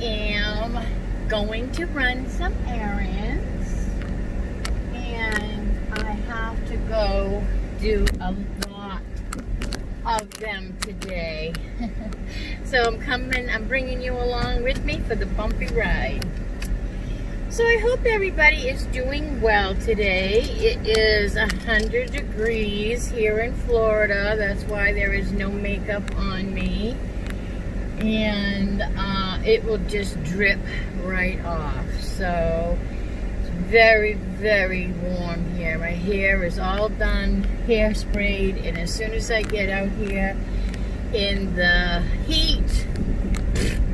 am going to run some errands, and I have to go do a lot of them today. So I'm bringing you along with me for the bumpy ride. So I hope everybody is doing well today. It is 100 degrees here in Florida. That's why there is no makeup on me. And it will just drip right off. So it's very, very warm here. My hair is all done, hairsprayed, and as soon as I get out here in the heat,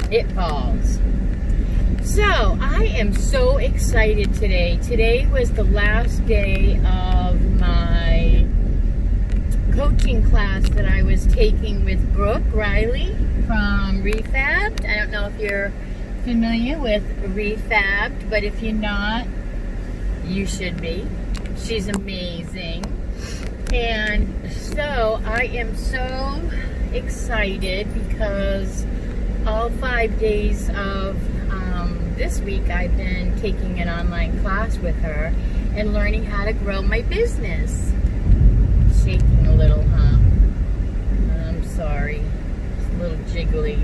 it falls. So I am so excited today. Today was the last day of my coaching class that I was taking with Brooke Riley from Refabbed. I don't know if you're familiar with Refabbed, but if you're not, you should be. She's amazing. And so I am so excited because all 5 days of this week I've been taking an online class with her and learning how to grow my business. Shaking a little, huh? I'm sorry. It's a little jiggly.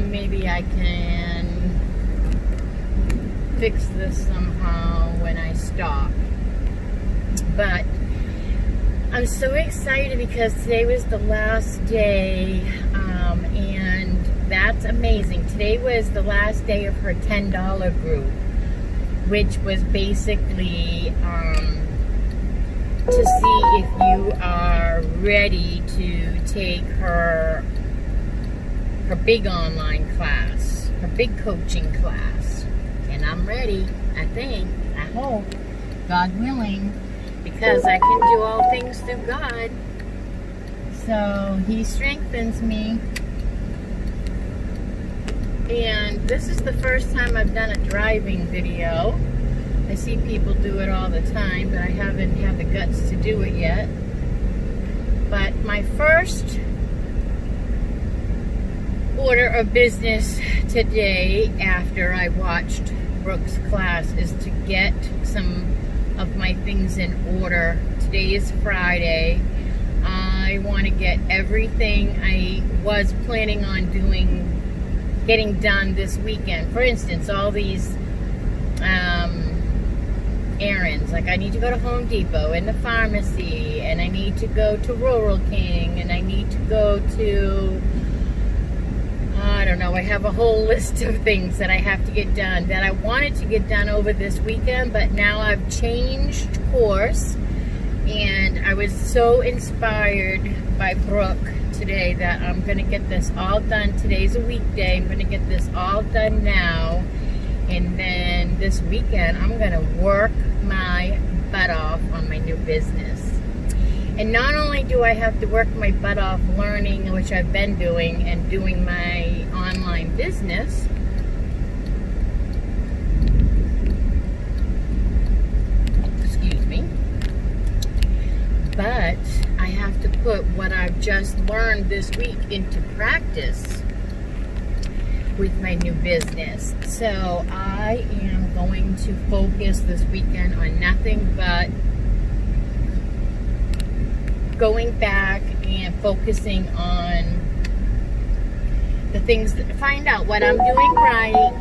Maybe I can fix this somehow when I stop. But I'm so excited because today was the last day, and that's amazing. Today was the last day of her $10 group, which was basically to see if you are ready to take her big online class, her big coaching class. And I'm ready, I think, I hope, God willing, because I can do all things through God. So He strengthens me. And this is the first time I've done a driving video. I see people do it all the time, but I haven't had the guts to do it yet. But my first order of business today, after I watched Brooke's class, is to get some of my things in order. Today is Friday. I want to get everything I was planning on getting done this weekend. For instance, all these errands. Like I need to go to Home Depot and the pharmacy, and I need to go to Rural King, and I need to go to, I don't know, I have a whole list of things that I have to get done that I wanted to get done over this weekend, but now I've changed course, and I was so inspired by Brooke today that I'm going to get this all done. Today's a weekday. I'm going to get this all done now, and then this weekend I'm going to work my butt off on my new business. And not only do I have to work my butt off learning, which I've been doing, and doing my online business, excuse me, but I have to put what I've just learned this week into practice with my new business. So I am going to focus this weekend on nothing but going back and focusing on the things that find out what I'm doing right,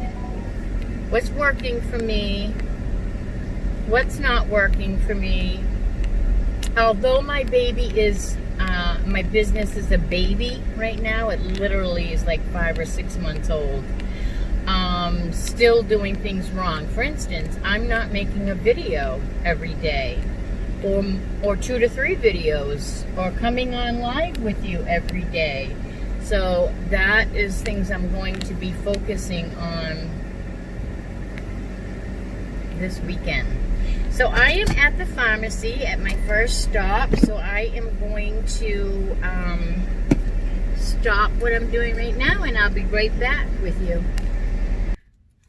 what's working for me, what's not working for me. Although my baby is my business is a baby right now, it literally is like 5 or 6 months old. Still doing things wrong. For instance, I'm not making a video every day, or 2 to 3 videos, or coming on live with you every day. So that is things I'm going to be focusing on this weekend. So I am at the pharmacy at my first stop, so I am going to stop what I'm doing right now, and I'll be right back with you.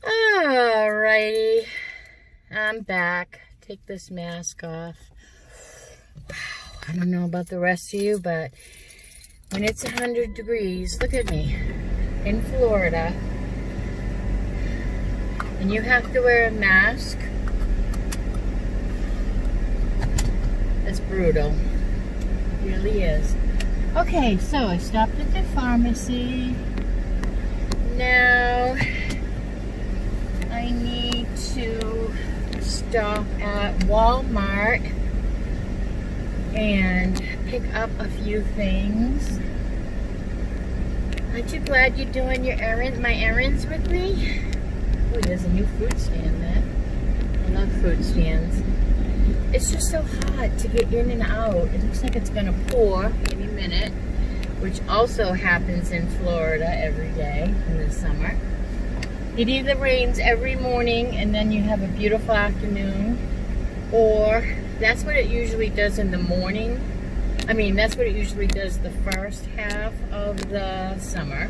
Alrighty, I'm back. Take this mask off. Wow, I don't know about the rest of you, but when it's 100 degrees, look at me, in Florida, And you have to wear a mask. It's brutal. It really is. Okay, so I stopped at the pharmacy. Now I need to stop at Walmart and pick up a few things. Aren't you glad you're doing my errands with me? Oh, there's a new fruit stand there. I love fruit stands. It's just so hot to get in and out. It looks like it's gonna pour any minute, which also happens in Florida every day in the summer. It either rains every morning and then you have a beautiful afternoon, or that's what it usually does in the morning. I mean, that's what it usually does the first half of the summer.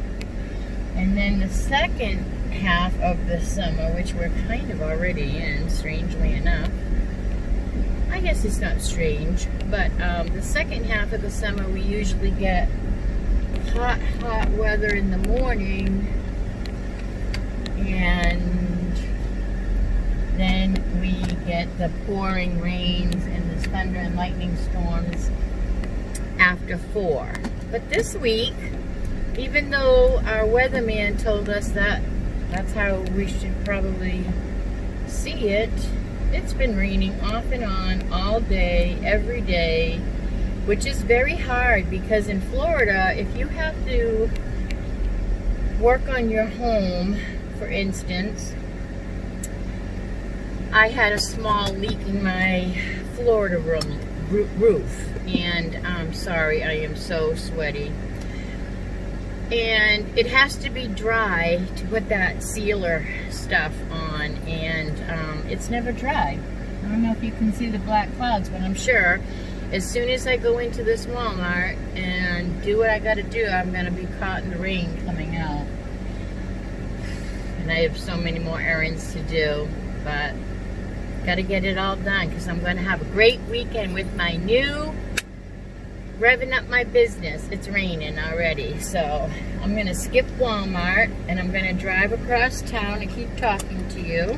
And then the second half of the summer, which we're kind of already in, strangely enough. I guess it's not strange, but the second half of the summer we usually get hot weather in the morning, and then we get the pouring rains and the thunder and lightning storms after 4. But this week, even though our weatherman told us that that's how we should probably see it, it's been raining off and on all day, every day, which is very hard because in Florida, if you have to work on your home, for instance, I had a small leak in my Florida roof, and I'm sorry, I am so sweaty. And it has to be dry to put that sealer stuff on, and it's never dry. I don't know if you can see the black clouds, but I'm sure as soon as I go into this Walmart and do what I gotta do, I'm gonna be caught in the rain coming out. And I have so many more errands to do, but gotta get it all done because I'm gonna have a great weekend with my new revving up my business. It's raining already, so I'm gonna skip Walmart and I'm gonna drive across town and keep talking to you.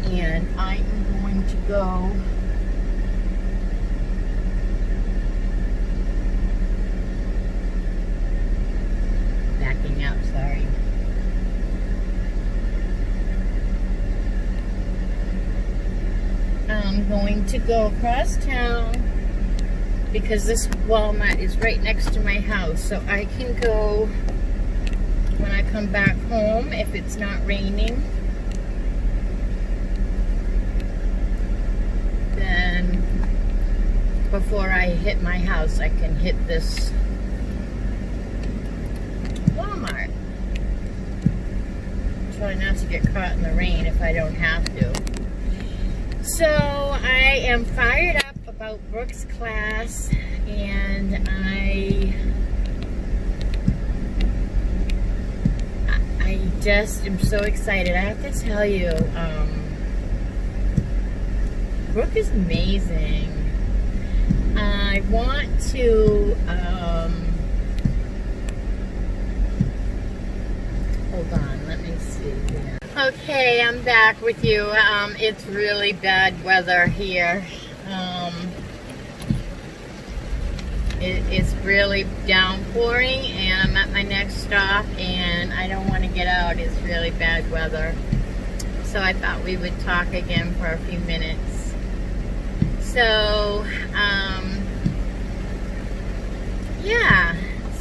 And I am going to go backing up, sorry. I'm going to go across town because this Walmart is right next to my house, so I can go when I come back home if it's not raining. Then before I hit my house, I can hit this Walmart. Try not to get caught in the rain if I don't have to. So I am fired up about Brooke's class, and I just am so excited. I have to tell you, Brooke is amazing. I want to, hold on, let me see here. Okay, I'm back with you. It's really bad weather here. It's really downpouring, and I'm at my next stop, and I don't want to get out. It's really bad weather. So I thought we would talk again for a few minutes. So, yeah.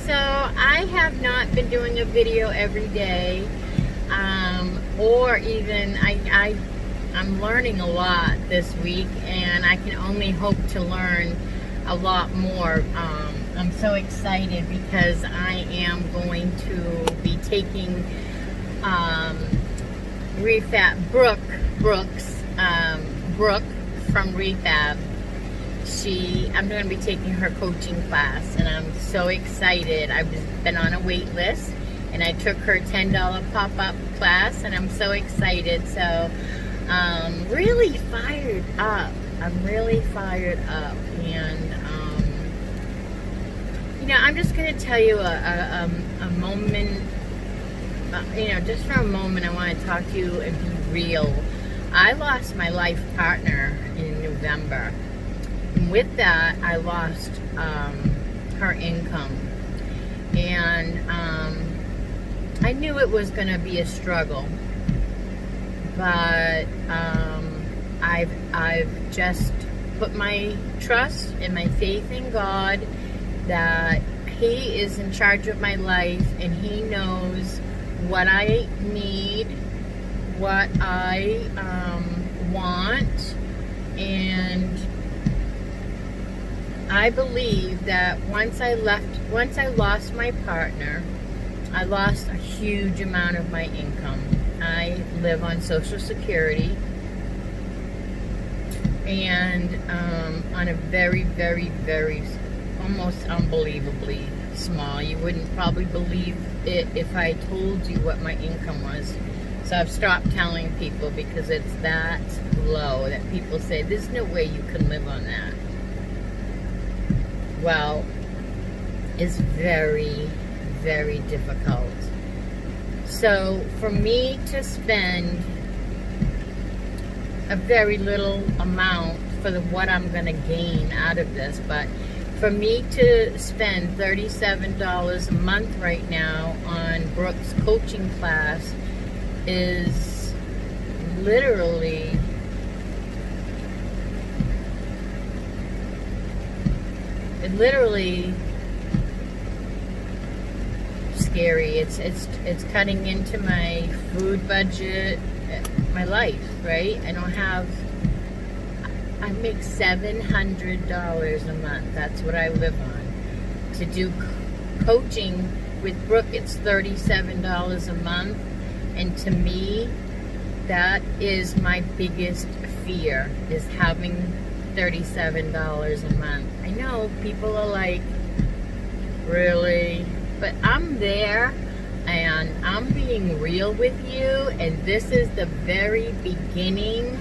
So I have not been doing a video every day. Or even, I'm learning a lot this week, and I can only hope to learn a lot more. I'm so excited because I am going to be taking Brooke from Refab. I'm going to be taking her coaching class, and I'm so excited. I've been on a wait list, and I took her $10 pop-up class, and I'm so excited. So, really fired up. I'm really fired up, and I'm just going to tell you a moment, just for a moment, I want to talk to you and be real. I lost my life partner in November. And with that, I lost her income. And I knew it was going to be a struggle. But I've just put my trust and my faith in God that He is in charge of my life and He knows what I need, what I want, and I believe that once I lost my partner, I lost a huge amount of my income. I live on Social Security and on a very, very, very, almost unbelievably small. You wouldn't probably believe it if I told you what my income was. So I've stopped telling people because it's that low that people say, there's no way you can live on that. Well, it's very, very difficult. So for me to spend a very little amount for what I'm going to gain out of this, but for me to spend $37 a month right now on Brooke's coaching class is literally scary. It's cutting into my food budget, my life, right? I make $700 a month. That's what I live on. To do coaching with Brooke, it's $37 a month. And to me, that is my biggest fear, is having $37 a month. I know people are like, really? But I'm there, and I'm being real with you, and this is the very beginning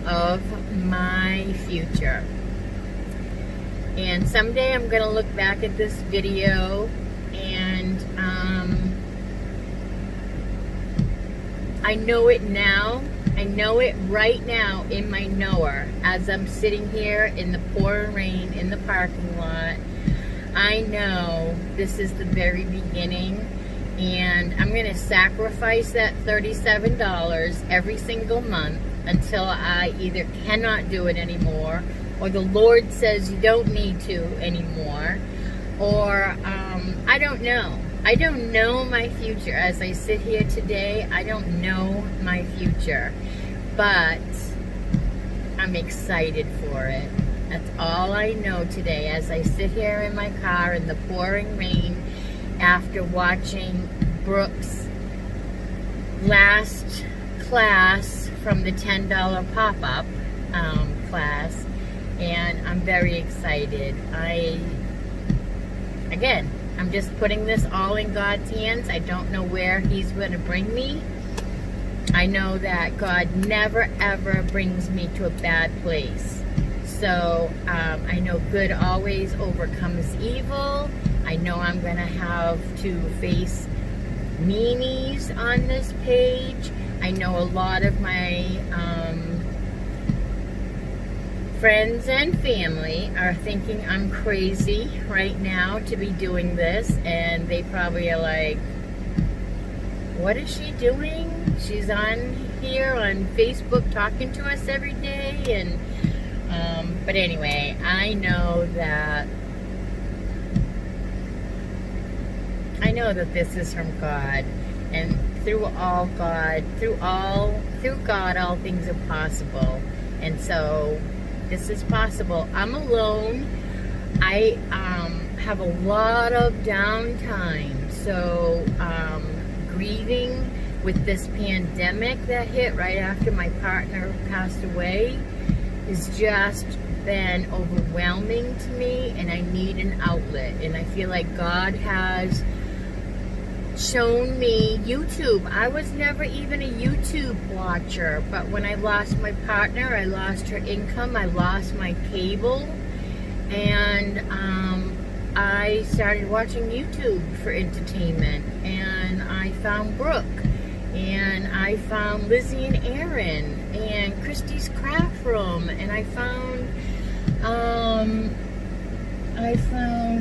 of my future. And someday I'm going to look back at this video and I know it now. I know it right now in my knower as I'm sitting here in the pouring rain in the parking lot. I know this is the very beginning, and I'm going to sacrifice that $37 every single month until I either cannot do it anymore, or the Lord says you don't need to anymore, or I don't know. I don't know my future. As I sit here today, I don't know my future, but I'm excited for it. That's all I know today as I sit here in my car in the pouring rain after watching Brooke's last class from the $10 pop-up class, and I'm very excited. Again, I'm just putting this all in God's hands. I don't know where He's going to bring me. I know that God never ever brings me to a bad place. So I know good always overcomes evil. I know I'm going to have to face meanies on this page. I know a lot of my friends and family are thinking I'm crazy right now to be doing this, and they probably are like, what is she doing? She's on here on Facebook talking to us every day, and but anyway, I know that this is from God, and through God, all things are possible. And so this is possible. I'm alone. I have a lot of downtime, so grieving with this pandemic that hit right after my partner passed away has just been overwhelming to me, and I need an outlet. And I feel like God has shown me YouTube. I was never even a YouTube watcher, but when I lost my partner, I lost her income, I lost my cable, and I started watching YouTube for entertainment, and I found Brooke, and I found Lizzie and Aaron, and Christy's Craft Room, and I found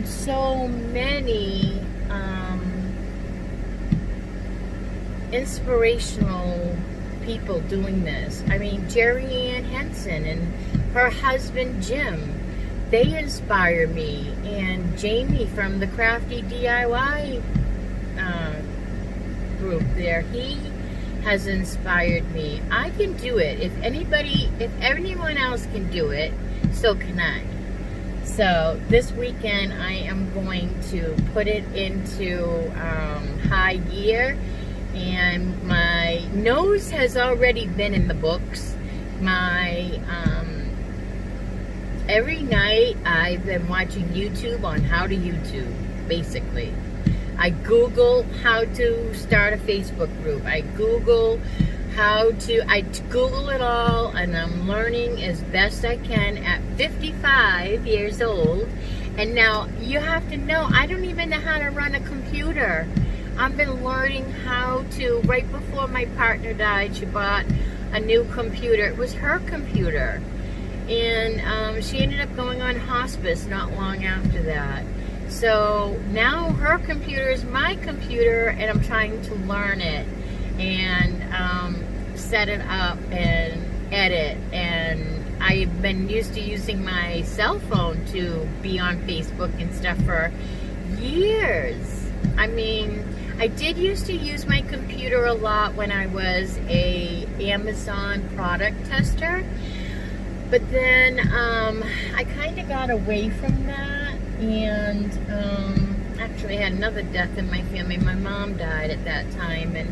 so many inspirational people doing this. I mean, Jerry Ann Henson and her husband Jim, they inspire me, and Jamie from the Crafty DIY group there, he has inspired me. I can do it. If anyone else can do it, so can I. So this weekend I am going to put it into high gear, and my nose has already been in the books. Every night I've been watching YouTube on how to YouTube, basically. I Google how to start a Facebook group. I Google it all, and I'm learning as best I can at 55 years old. And now you have to know, I don't even know how to run a computer. I've been learning how to, right before my partner died, she bought a new computer. It was her computer. And she ended up going on hospice not long after that. So now her computer is my computer, and I'm trying to learn it and set it up and edit. And I've been used to using my cell phone to be on Facebook and stuff for years. I mean, I did used to use my computer a lot when I was a Amazon product tester. But then I kind of got away from that, and actually I had another death in my family. My mom died at that time, and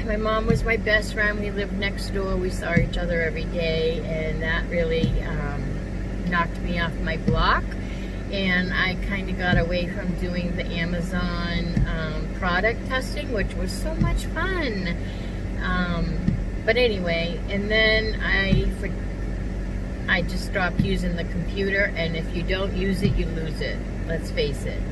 my mom was my best friend. We lived next door. We saw each other every day, and that really knocked me off my block. And I kind of got away from doing the Amazon product testing, which was so much fun. But anyway, and then I just stopped using the computer, and if you don't use it, you lose it. Let's face it.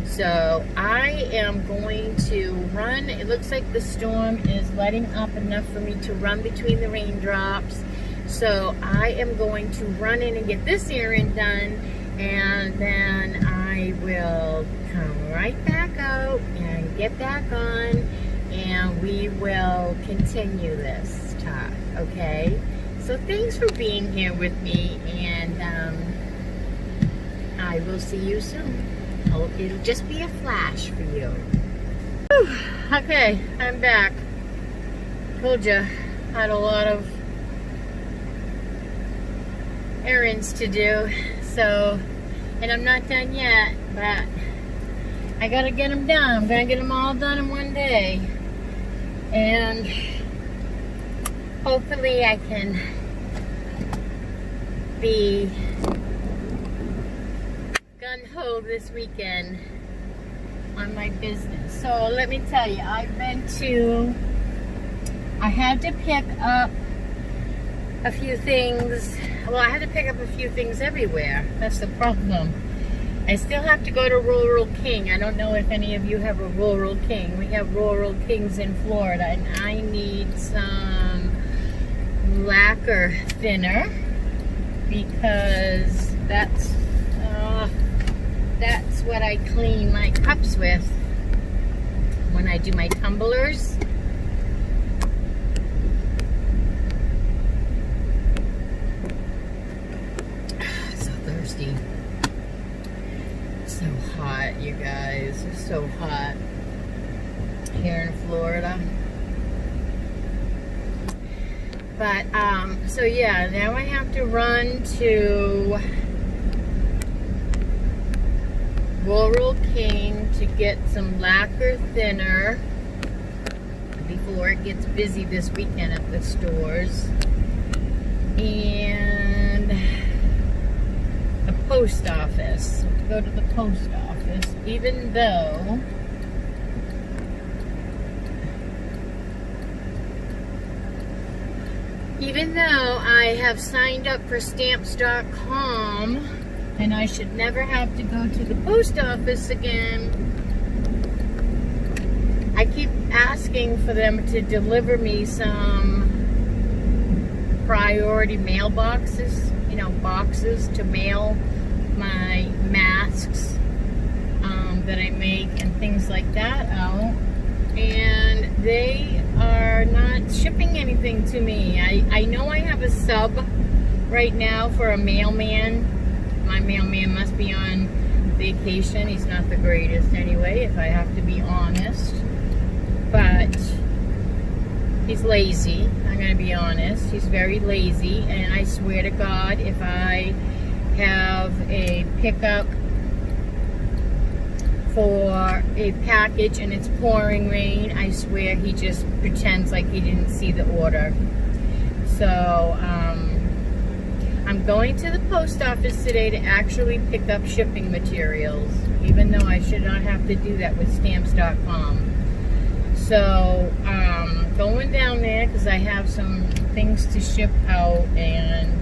So I am going to run. It looks like the storm is letting up enough for me to run between the raindrops. So I am going to run in and get this errand done, and then I will come right back out and get back on, and we will continue this talk, okay? So thanks for being here with me, and I will see you soon. Hope it'll just be a flash for you. Whew. Okay, I'm back. Told you, had a lot of errands to do, so, and I'm not done yet, but I gotta get them done. I'm gonna get them all done in one day. And hopefully I can be gung-ho this weekend on my business. So let me tell you, I had to pick up a few things. Well, I had to pick up a few things everywhere. That's the problem. I still have to go to Rural King. I don't know if any of you have a Rural King. We have Rural Kings in Florida, and I need some lacquer thinner because that's what I clean my cups with when I do my tumblers. So thirsty. So hot, you guys. It's so hot here in Florida. But so yeah, now I have to run to Rural King to get some lacquer thinner before it gets busy this weekend at the stores. And the post office. Go to the post office, even though I have signed up for Stamps.com, And I should never have to go to the post office again. I keep asking for them to deliver me some priority mailboxes, you know, boxes to mail my masks that I make and things like that out. And they are not shipping anything to me. I know I have a sub right now for a mailman. My mailman must be on vacation. He's not the greatest anyway, if I have to be honest. But he's lazy. I'm going to be honest. He's very lazy. And I swear to God, if I have a pickup for a package and it's pouring rain, I swear he just pretends like he didn't see the order. So, I'm going to the post office today to actually pick up shipping materials, even though I should not have to do that with Stamps.com. So, going down there because I have some things to ship out, and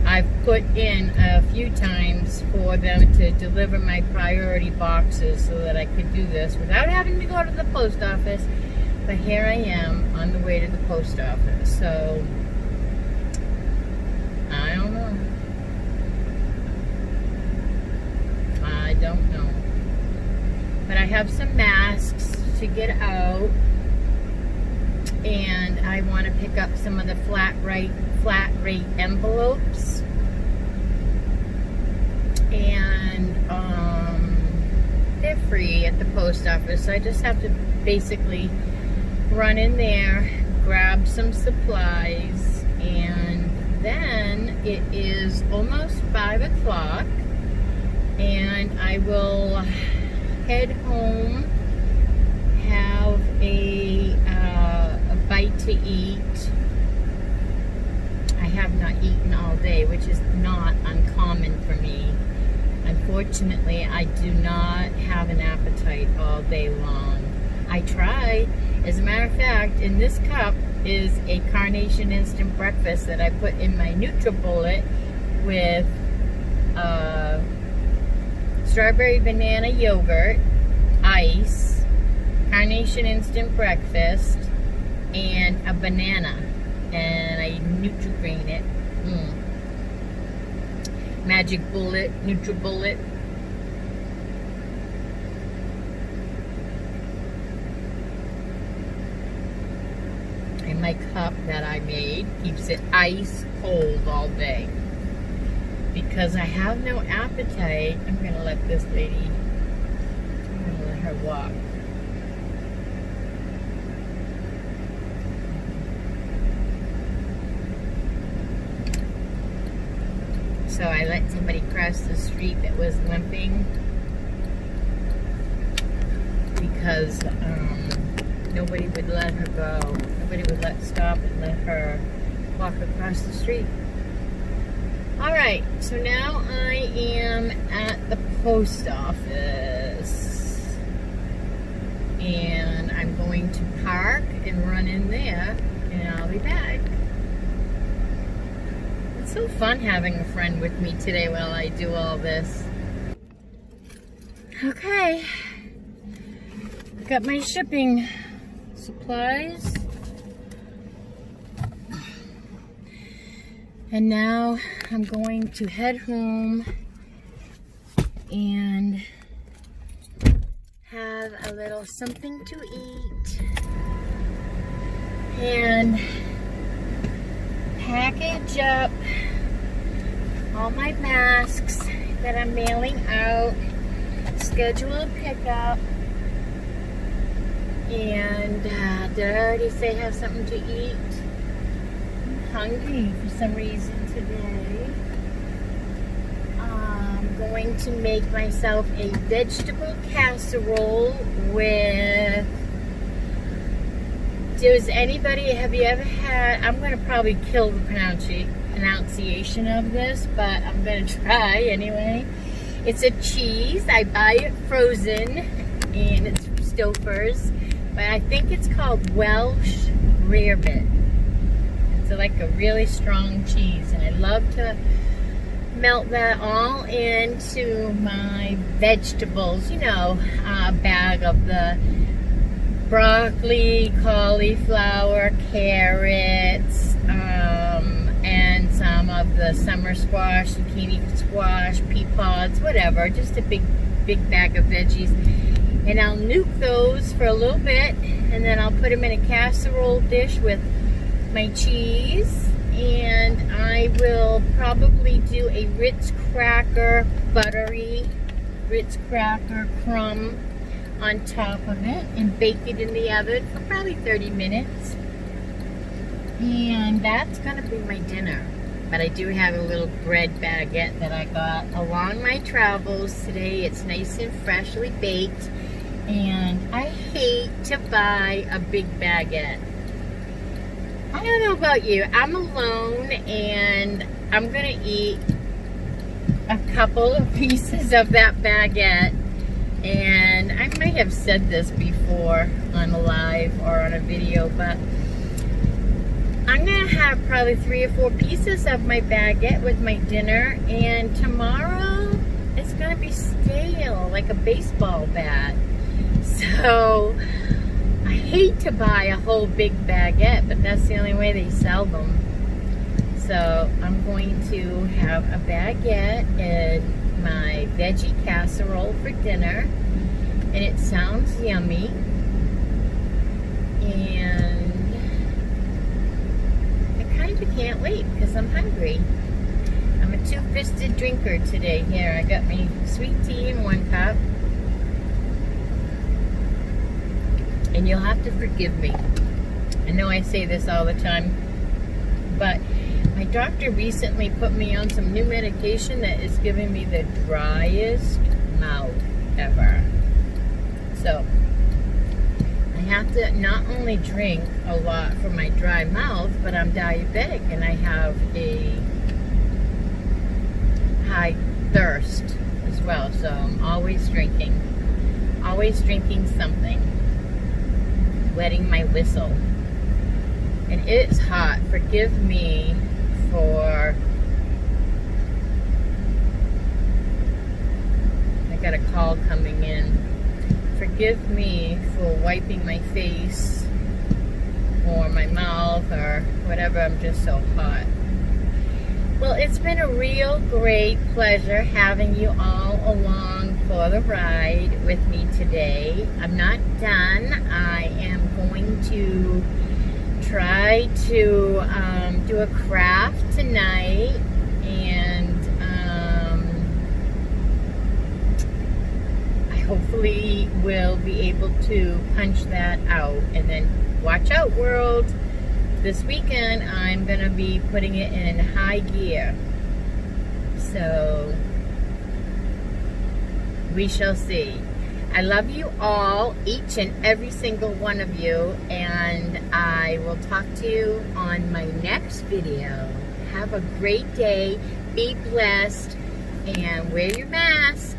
I've put in a few times for them to deliver my priority boxes so that I could do this without having to go to the post office. But here I am on the way to the post office. So, I don't know. I don't know. But I have some masks to get out, and I want to pick up some of the flat rate envelopes, and they're free at the post office. So I just have to basically run in there, grab some supplies, and then it is almost 5 o'clock, and I will head home, have a bite to eat. I have not eaten all day, which is not uncommon for me. Unfortunately, I do not have an appetite all day long. I try. As a matter of fact, in this cup is a Carnation Instant Breakfast that I put in my NutriBullet with strawberry banana yogurt, ice, Carnation Instant Breakfast, and a banana. And I Nutri-Grain it. Magic Bullet, NutriBullet. And my cup that I made keeps it ice cold all day. Because I have no appetite, I'm going to let this lady, I'm going to let her walk. So I let somebody cross the street that was limping because nobody would let her go. Nobody would stop and let her walk across the street. Alright, so now I am at the post office, and I'm going to park and run in there, and I'll be back. It's so fun having a friend with me today while I do all this. Okay, got my shipping supplies. And now I'm going to head home and have a little something to eat and package up all my masks that I'm mailing out, schedule a pickup, and did I already say have something to eat? Hungry for some reason today. I'm going to make myself a vegetable casserole with, have you ever had, I'm going to probably kill the pronunciation of this, but I'm going to try anyway. It's a cheese. I buy it frozen, and it's from Stouffer's, but I think it's called Welsh Rarebit. It's like a really strong cheese, and I love to melt that all into my vegetables. You know, a bag of the broccoli, cauliflower, carrots, and some of the summer squash, zucchini squash, pea pods, whatever. Just a big bag of veggies. And I'll nuke those for a little bit, and then I'll put them in a casserole dish with my cheese. And I will probably do a Ritz cracker, buttery Ritz cracker crumb on top of it, and bake it in the oven for probably 30 minutes. And that's gonna be my dinner. But I do have a little bread baguette that I got along my travels today. It's nice and freshly baked, and I hate to buy a big baguette. I don't know about you. I'm alone, and I'm gonna eat a couple of pieces of that baguette. And I might have said this before on a live or on a video, but I'm gonna have probably 3 or 4 pieces of my baguette with my dinner, and tomorrow it's gonna be stale like a baseball bat. So I hate to buy a whole big baguette, but that's the only way they sell them. So I'm going to have a baguette and my veggie casserole for dinner, and it sounds yummy. And I kind of can't wait because I'm hungry. I'm a two-fisted drinker today. Here, I got my sweet tea in 1 cup. And you'll have to forgive me. I know I say this all the time, but my doctor recently put me on some new medication that is giving me the driest mouth ever. So I have to not only drink a lot for my dry mouth, but I'm diabetic and I have a high thirst as well. So I'm always drinking something, wetting my whistle. And it's hot. Forgive me for, I got a call coming in. Forgive me for wiping my face or my mouth or whatever. I'm just so hot. Well, it's been a real great pleasure having you all along for the ride with me today. I'm not done. I am going to try to do a craft tonight, and I hopefully will be able to punch that out. And then watch out, world. This weekend I'm gonna be putting it in high gear, so we shall see. I love you all, each and every single one of you, and I will talk to you on my next video. Have a great day, be blessed, and wear your mask.